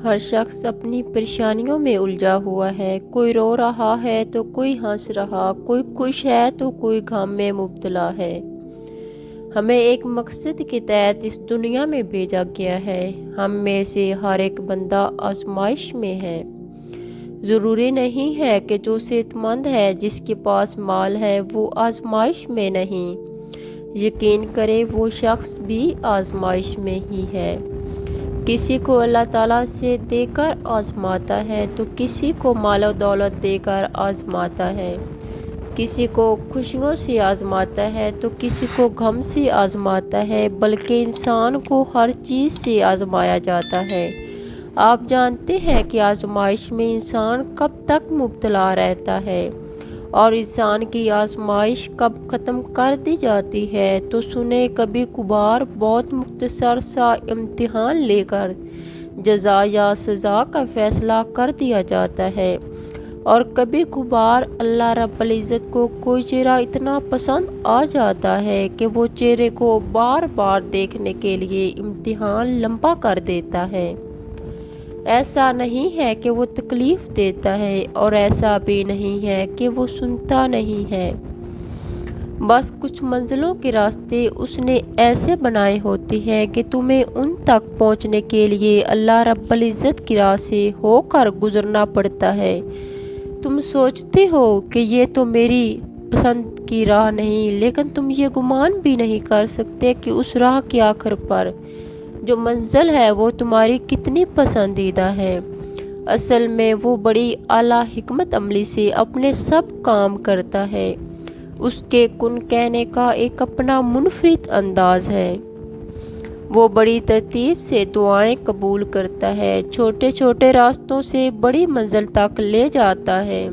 ہر شخص اپنی پریشانیوں میں الجھا ہوا ہے۔ کوئی رو رہا ہے تو کوئی ہنس رہا، کوئی خوش ہے تو کوئی غم میں مبتلا ہے۔ ہمیں ایک مقصد کے تحت اس دنیا میں بھیجا گیا ہے۔ ہم میں سے ہر ایک بندہ آزمائش میں ہے۔ ضروری نہیں ہے کہ جو صحت مند ہے، جس کے پاس مال ہے، وہ آزمائش میں نہیں۔ یقین کرے وہ شخص بھی آزمائش میں ہی ہے۔ کسی کو اللہ تعالیٰ سے دے کر آزماتا ہے تو کسی کو مال و دولت دے کر آزماتا ہے۔ کسی کو خوشیوں سے آزماتا ہے تو کسی کو غم سے آزماتا ہے، بلکہ انسان کو ہر چیز سے آزمایا جاتا ہے۔ آپ جانتے ہیں کہ آزمائش میں انسان کب تک مبتلا رہتا ہے اور انسان کی آزمائش کب ختم کر دی جاتی ہے؟ تو سنیں، کبھی کبھار بہت مختصر سا امتحان لے کر جزا یا سزا کا فیصلہ کر دیا جاتا ہے، اور کبھی کبھار اللہ رب العزت کو کوئی چہرہ اتنا پسند آ جاتا ہے کہ وہ چہرے کو بار بار دیکھنے کے لیے امتحان لمبا کر دیتا ہے۔ ایسا نہیں ہے کہ وہ تکلیف دیتا ہے، اور ایسا بھی نہیں ہے کہ وہ سنتا نہیں ہے۔ بس کچھ منزلوں کے راستے اس نے ایسے بنائے ہوتے ہیں کہ تمہیں ان تک پہنچنے کے لیے اللہ رب العزت کی راہ سے ہو کر گزرنا پڑتا ہے۔ تم سوچتے ہو کہ یہ تو میری پسند کی راہ نہیں، لیکن تم یہ گمان بھی نہیں کر سکتے کہ اس راہ کے آخر پر جو منزل ہے وہ تمہاری کتنی پسندیدہ ہے۔ اصل میں وہ بڑی اعلیٰ حکمت عملی سے اپنے سب کام کرتا ہے۔ اس کے کن کہنے کا ایک اپنا منفرد انداز ہے۔ وہ بڑی ترتیب سے دعائیں قبول کرتا ہے، چھوٹے چھوٹے راستوں سے بڑی منزل تک لے جاتا ہے۔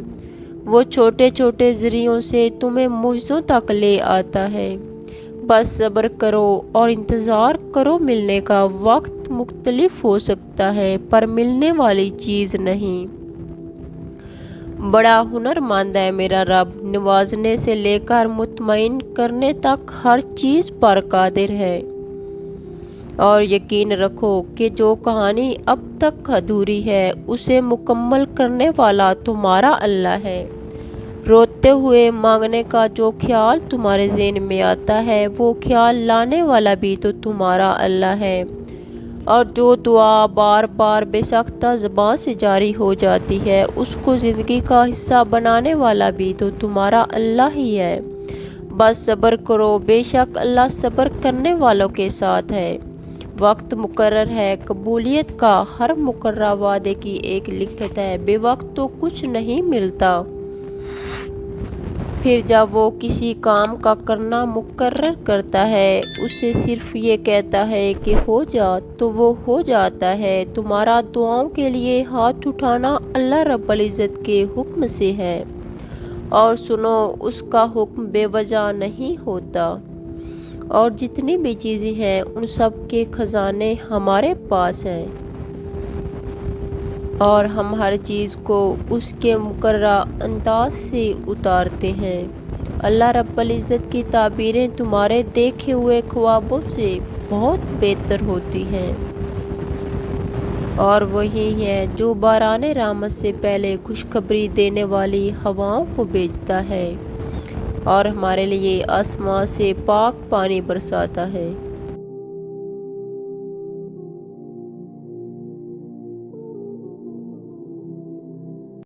وہ چھوٹے چھوٹے ذریعوں سے تمہیں معجزوں تک لے آتا ہے۔ بس صبر کرو اور انتظار کرو۔ ملنے کا وقت مختلف ہو سکتا ہے، پر ملنے والی چیز نہیں۔ بڑا ہنرمند ہے میرا رب، نوازنے سے لے کر مطمئن کرنے تک ہر چیز پر قادر ہے۔ اور یقین رکھو کہ جو کہانی اب تک ادھوری ہے، اسے مکمل کرنے والا تمہارا اللہ ہے۔ روتے ہوئے مانگنے کا جو خیال تمہارے ذہن میں آتا ہے، وہ خیال لانے والا بھی تو تمہارا اللہ ہے۔ اور جو دعا بار بار بے ساختہ زبان سے جاری ہو جاتی ہے، اس کو زندگی کا حصہ بنانے والا بھی تو تمہارا اللہ ہی ہے۔ بس صبر کرو، بے شک اللہ صبر کرنے والوں کے ساتھ ہے۔ وقت مقرر ہے قبولیت کا، ہر مقررہ وعدے کی ایک لکھت ہے، بے وقت تو کچھ نہیں ملتا۔ پھر جب وہ کسی کام کا کرنا مقرر کرتا ہے، اسے صرف یہ کہتا ہے کہ ہو جا تو وہ ہو جاتا ہے۔ تمہارا دعاؤں کے لیے ہاتھ اٹھانا اللہ رب العزت کے حکم سے ہے، اور سنو، اس کا حکم بے وجہ نہیں ہوتا۔ اور جتنی بھی چیزیں ہیں، ان سب کے خزانے ہمارے پاس ہیں، اور ہم ہر چیز کو اس کے مقررہ انداز سے اتارتے ہیں۔ اللہ رب العزت کی تعبیریں تمہارے دیکھے ہوئے خوابوں سے بہت بہتر ہوتی ہیں، اور وہی ہے جو باران رحمت سے پہلے خوشخبری دینے والی ہواؤں کو بھیجتا ہے، اور ہمارے لیے آسمان سے پاک پانی برساتا ہے۔